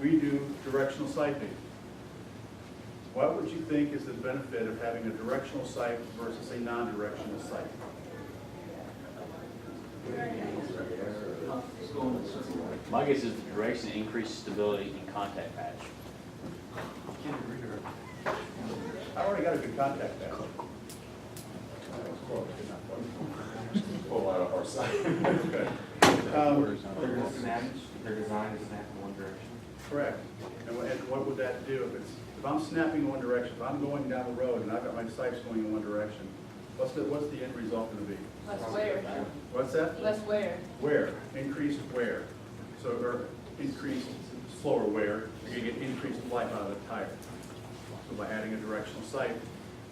we do directional siping. What would you think is the benefit of having a directional sipe versus a non-directional sipe? My guess is the direction increases stability in contact patch. I already got a good contact patch. Pull out of our side. Okay. They're designed to snap in one direction. Correct. And what would that do if I'm snapping in one direction, if I'm going down the road and I've got my sipes going in one direction, what's the end result going to be? Less wear. What's that? Less wear. Wear, increased wear. So, or increased slower wear, you're going to get increased life out of the tire. So by adding a directional sipe,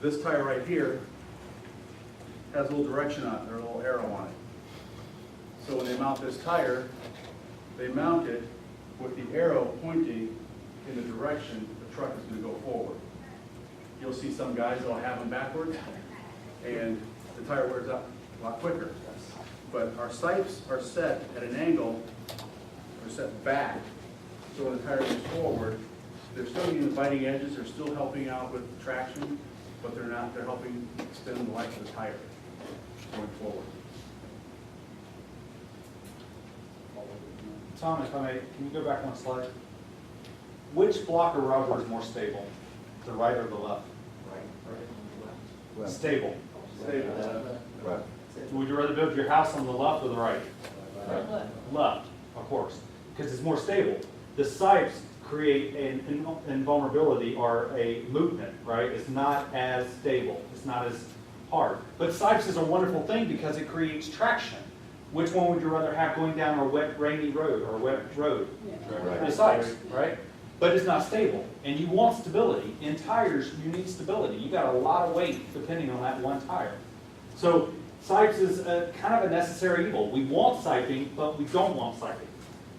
this tire right here has a little direction on it, or a little arrow on it. So when they mount this tire, they mount it with the arrow pointing in the direction the truck is going to go forward. You'll see some guys that'll have them backwards, and the tire wears out a lot quicker. But our sipes are set at an angle, or set back, so when the tire goes forward, they're still getting the biting edges, they're still helping out with traction, but they're helping extend the life of the tire going forward. Tom, if I may, can you go back one slide? Which block of rubber is more stable, the right or the left? Right. Stable. Right. Would you rather build your house on the left or the right? Look. Left, of course, because it's more stable. The sipes create an invulnerability or a movement, right? It's not as stable, it's not as hard. But sipes is a wonderful thing because it creates traction. Which one would you rather have going down a wet, rainy road or a wet road? Right. The sipes, right? But it's not stable, and you want stability. In tires, you need stability. You got a lot of weight depending on that one tire. So sipes is kind of a necessary evil. We want siping, but we don't want siping.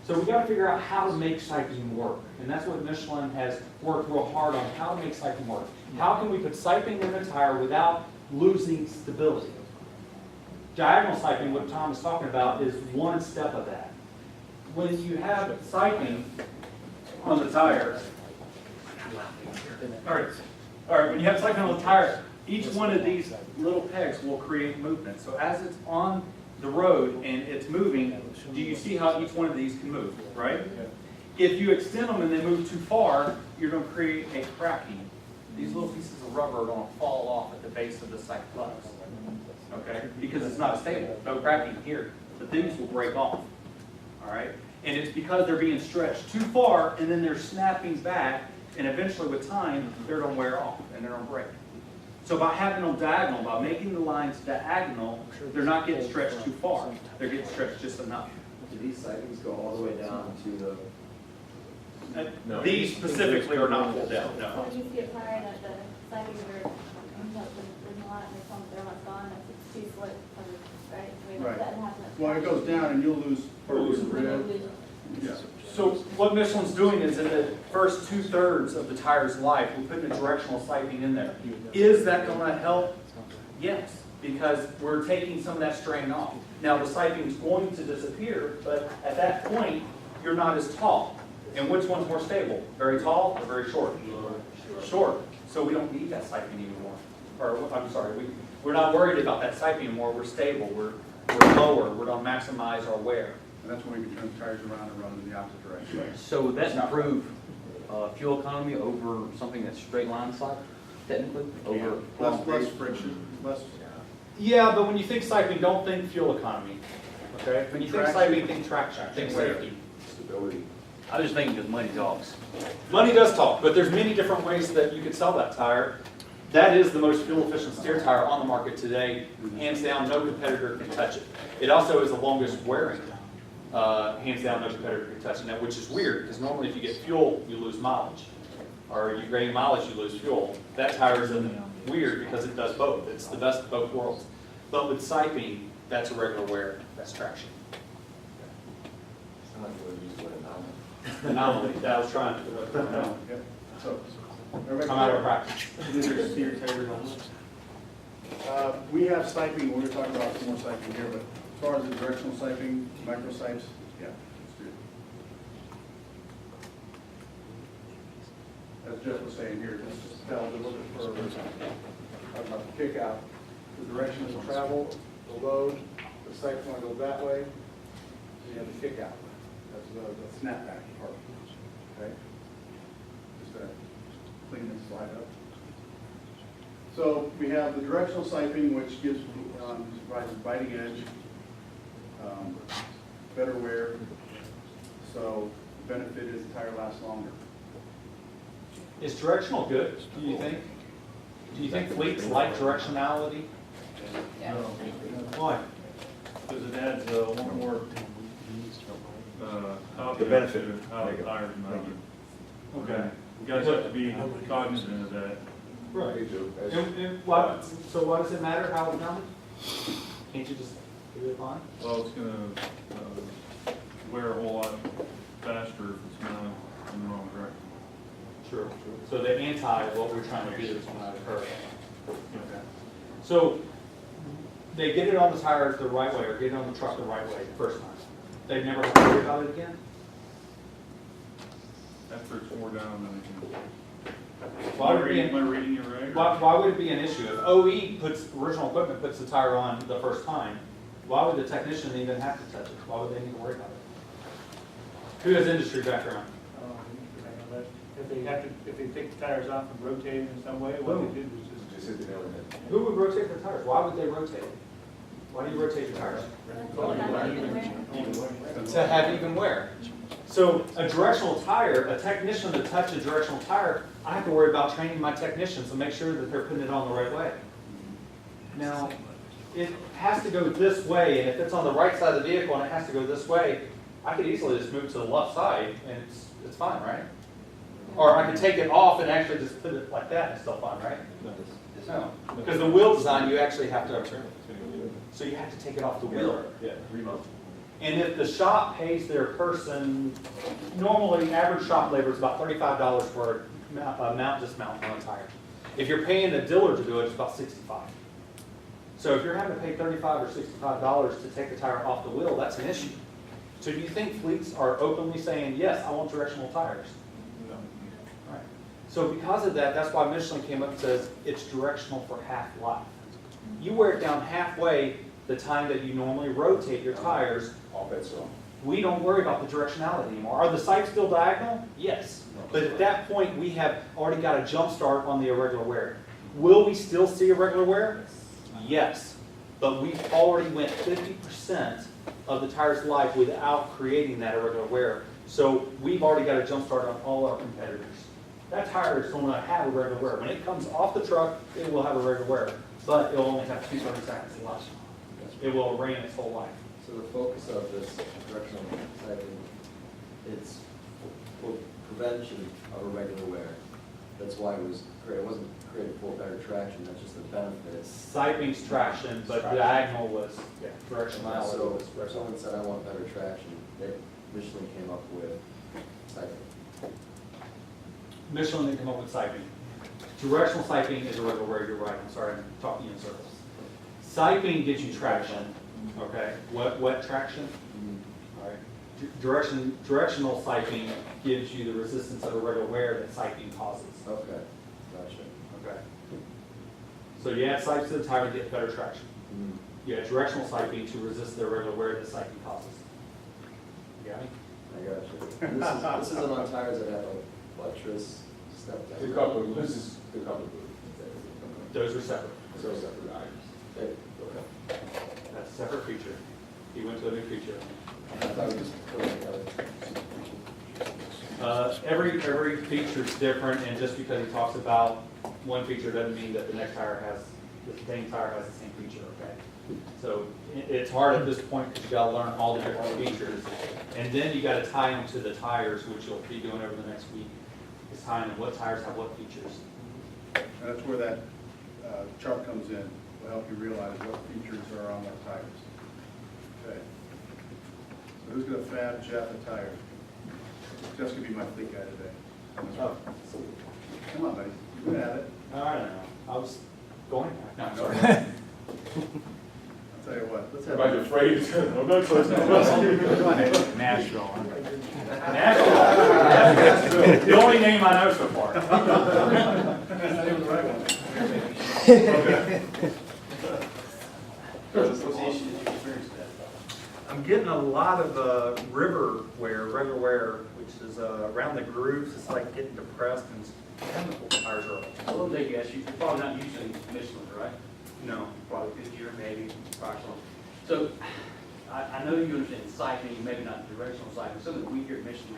So we got to figure out how to make siping work, and that's what Michelin has worked real hard on, how to make siping work. How can we put siping in a tire without losing stability? Diagonal siping, what Tom is talking about, is one step of that. When you have siping on the tire, all right, when you have siping on the tire, each one of these little pegs will create movement. So as it's on the road and it's moving, do you see how each one of these can move, right? If you extend them and they move too far, you're going to create a cracking. These little pieces of rubber are going to fall off at the base of the sipe plugs, okay? Because it's not stable, no cracking here. The things will break off, all right? And it's because they're being stretched too far and then they're snapping back, and eventually with time, they're going to wear off and they're going to break. So by having them diagonal, by making the lines diagonal, they're not getting stretched too far. They're getting stretched just enough. Do these sightings go all the way down to the? No. These specifically are not pulled down, no. When you see a tire that the sidings are, there's a lot, and they're not gone, it's too slick, right? I mean, Right. that happens. Well, it goes down and you'll lose rib. Yeah. So what Michelin's doing is in the first 2/3 of the tire's life, we're putting a directional siping in there. Is that going to help? Yes, because we're taking some of that strain off. Now the siping is going to disappear, but at that point, you're not as tall. And which one's more stable? Very tall or very short? Short. So we don't need that siping anymore. Or I'm sorry, we're not worried about that siping anymore. We're stable. We're lower. We're going to maximize our wear. And that's when we can turn the tires around and run in the opposite direction. So would that improve fuel economy over something that's straight line sipe, technically? Over Less friction, less. Yeah, but when you think siping, don't think fuel economy. Okay? When you think Traction. siping, think traction, think safety. Stability. I was just thinking because money talks. Money does talk, but there's many different ways that you could sell that tire. That is the most fuel efficient steer tire on the market today. Hands down, no competitor can touch it. It also is the longest wearing. Hands down, no competitor can touch it, which is weird because normally if you get fuel, you lose mileage. Or you gain mileage, you lose fuel. That tire is weird because it does both. It's the best of both worlds. But with siping, that's a regular wear. That's traction. It's not what we used to anomaly. Anomaly. That I was trying to. No, yeah. So, everybody I'm out of practice. These are steer tires only. We have siping, we're going to talk about some more siping here, but as far as the directional siping, micro sipes, yeah, let's do as Jeff was saying here, just tell them a little bit further about the kick out, the direction of the travel, the load, the site's gonna go that way, you have the kick out. That's the snapback part, okay? Just clean this slide up. So we have the directional siping, which gives, provides biting edge, better wear, so the benefit is the tire lasts longer. Is directional good, do you think? Do you think fleets like directionality? Why? Because it adds one more The benefit. to how the tires move. Okay. You guys have to be cognizant of that. Right. They do. So why does it matter how it's mounted? Can't you just do it fine? Well, it's gonna wear a whole lot faster if it's mounted in the wrong direction. Sure. So the anti, what we're trying to do is not occur. Okay. So they get it on the tire the right way or get it on the truck the right way the first time. They've never had to worry about it again? After it's wore down, then it can. Why would it be Am I reading it right? Why would it be an issue? If OE puts, original equipment puts the tire on the first time, why would the technician even have to touch it? Why would they need to worry about it? Who has industry background? If they have to, if they take the tires off and rotate them in some way, what they did was just. Just hit the nail on the head. Who would rotate their tires? Why would they rotate? Why do you rotate your tires? To have even wear. So a directional tire, a technician to touch a directional tire, I have to worry about training my technicians to make sure that they're putting it on the right way. Now, it has to go this way, and if it's on the right side of the vehicle and it has to go this way, I could easily just move to the left side and it's fine, right? Or I could take it off and actually just put it like that and it's still fine, right? No, because the wheel design, you actually have to, so you have to take it off the wheel. Yeah, remote. And if the shop pays their person, normally average shop labor is about $35 for a mount dismount on a tire. If you're paying a dealer to do it, it's about $65. So if you're having to pay $35 or $65 to take the tire off the wheel, that's an issue. So do you think fleets are openly saying, yes, I want directional tires? No. Right. So because of that, that's why Michelin came up and says it's directional for half life. You wear it down halfway the time that you normally rotate your tires. All bets are on. We don't worry about the directionality anymore. Are the sights still diagonal? Yes. But at that point, we have already got a jump start on the irregular wear. Will we still see irregular wear? Yes. But we've already went 50% of the tire's life without creating that irregular wear. So we've already got a jump start on all our competitors. That tire is going to have irregular wear. When it comes off the truck, it will have irregular wear, but it will only have 230 seconds left. It will reign its whole life. So the focus of this directional siping, it's for prevention of irregular wear. That's why it was created. It wasn't created for better traction, that's just the benefit. Siping's traction, but diagonal was directionality. So was if someone said, I want better traction, Michelin came up with siping. Michelin didn't come up with siping. Directional siping is irregular wear, you're right, I'm sorry, I'm talking in circles. Siping gives you traction, okay? Wet traction? All right. Directional siping gives you the resistance of irregular wear that siping causes. Okay, gotcha. Okay. So you add sipes to the tire to get better traction. You add directional siping to resist the irregular wear that siping causes. You got me? I gotcha. This isn't on tires that have like buttress step down. The couple, this is the couple. Those are separate. So separate items. Okay. That's a separate feature. He went to a new feature. I thought we just put it together. Every feature is different, and just because he talks about one feature doesn't mean that the next tire has, the same tire has the same feature, okay? So it's hard at this point because you gotta learn all the different features. And then you gotta tie them to the tires, which you'll be doing over the next week. Is tying them what tires have what features. And that's where that chart comes in, will help you realize what features are on our tires. Okay. So who's gonna fab Jeff a tire? Jeff's gonna be my fleet guy today. Oh. Come on, buddy, you can have it. I don't know. I was going, no, I'm sorry. I'll tell you what, let's have. Everybody's afraid. I'm not close Go ahead. Nashville. The only name I know so far. What's the issue that you experienced with that? I'm getting a lot of river wear, regular wear, which is around the grooves. It's like getting depressed and chemical tires are. So let me take a guess, you're probably not using Michelin, right? No. Probably Goodyear, maybe, Firestone. So, I know you understand cycling, maybe not directional cycling, something we here at Michelin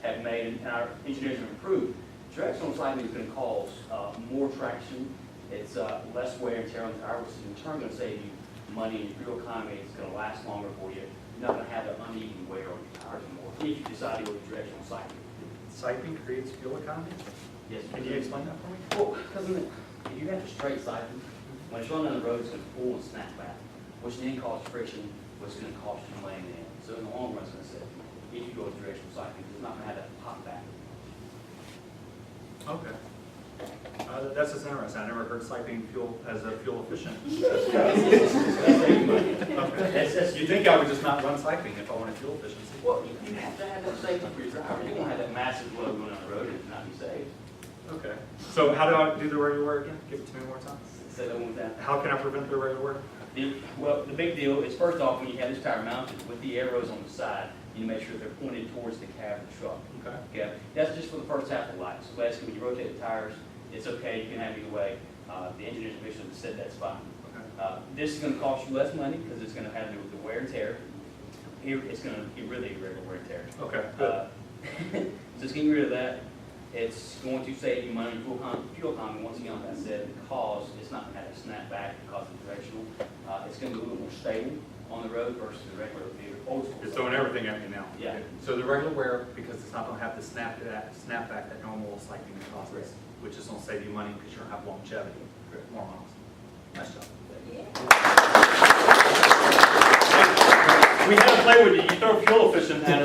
have made, and our engineers have improved. Directional cycling is gonna cause, more traction, it's, less wear and tear on the tire, which is in turn gonna save you money and fuel economy, it's gonna last longer for you. You're not gonna have the uneven wear on your tires anymore, if you decide to go with directional cycling. Cycling creates fuel economy? Yes. Can you explain that for me? Well, because if you have to straight cycle, when it's running on the road, it's gonna pull and snap back, which then causes friction, which is gonna cost you laying in. So in the long run, it's gonna save you. If you go with directional cycling, it's not gonna have that pop back. Okay. That's just interesting. I never heard cycling fuel as a fuel efficient. That's saving money. Okay. You'd think I would just not run cycling if I wanted fuel efficiency. Well, you have to have that safety for your driver. You won't have that massive load going on the road and it not be safe. Okay. So how do I do the regular wear again? Give it to me one more time. Say that one with that. How can I prevent the regular wear? Well, the big deal is, first off, when you have this tire mounted with the arrows on the side, you need to make sure they're pointed towards the cab of the truck. Okay. Okay, that's just for the first half of the life. So basically, when you rotate the tires, it's okay, you can have either way. The engineers have Michelin said that's fine. Okay. This is gonna cost you less money because it's gonna have to do with the wear and tear. It's gonna be really irregular wear and tear. Okay, good. Just getting rid of that. It's going to save you money, fuel economy, once again, like I said, because it's not gonna have to snap back because it's directional. It's gonna be a little more stable on the road versus the regular vehicle, old school. You're throwing everything at me now. Yeah. So the regular wear, because it's not gonna have the snap back that normal cycling causes, which is gonna save you money because you don't have longevity, more miles. Nice job. Yeah. We had to play with you. You throw fuel efficient at us.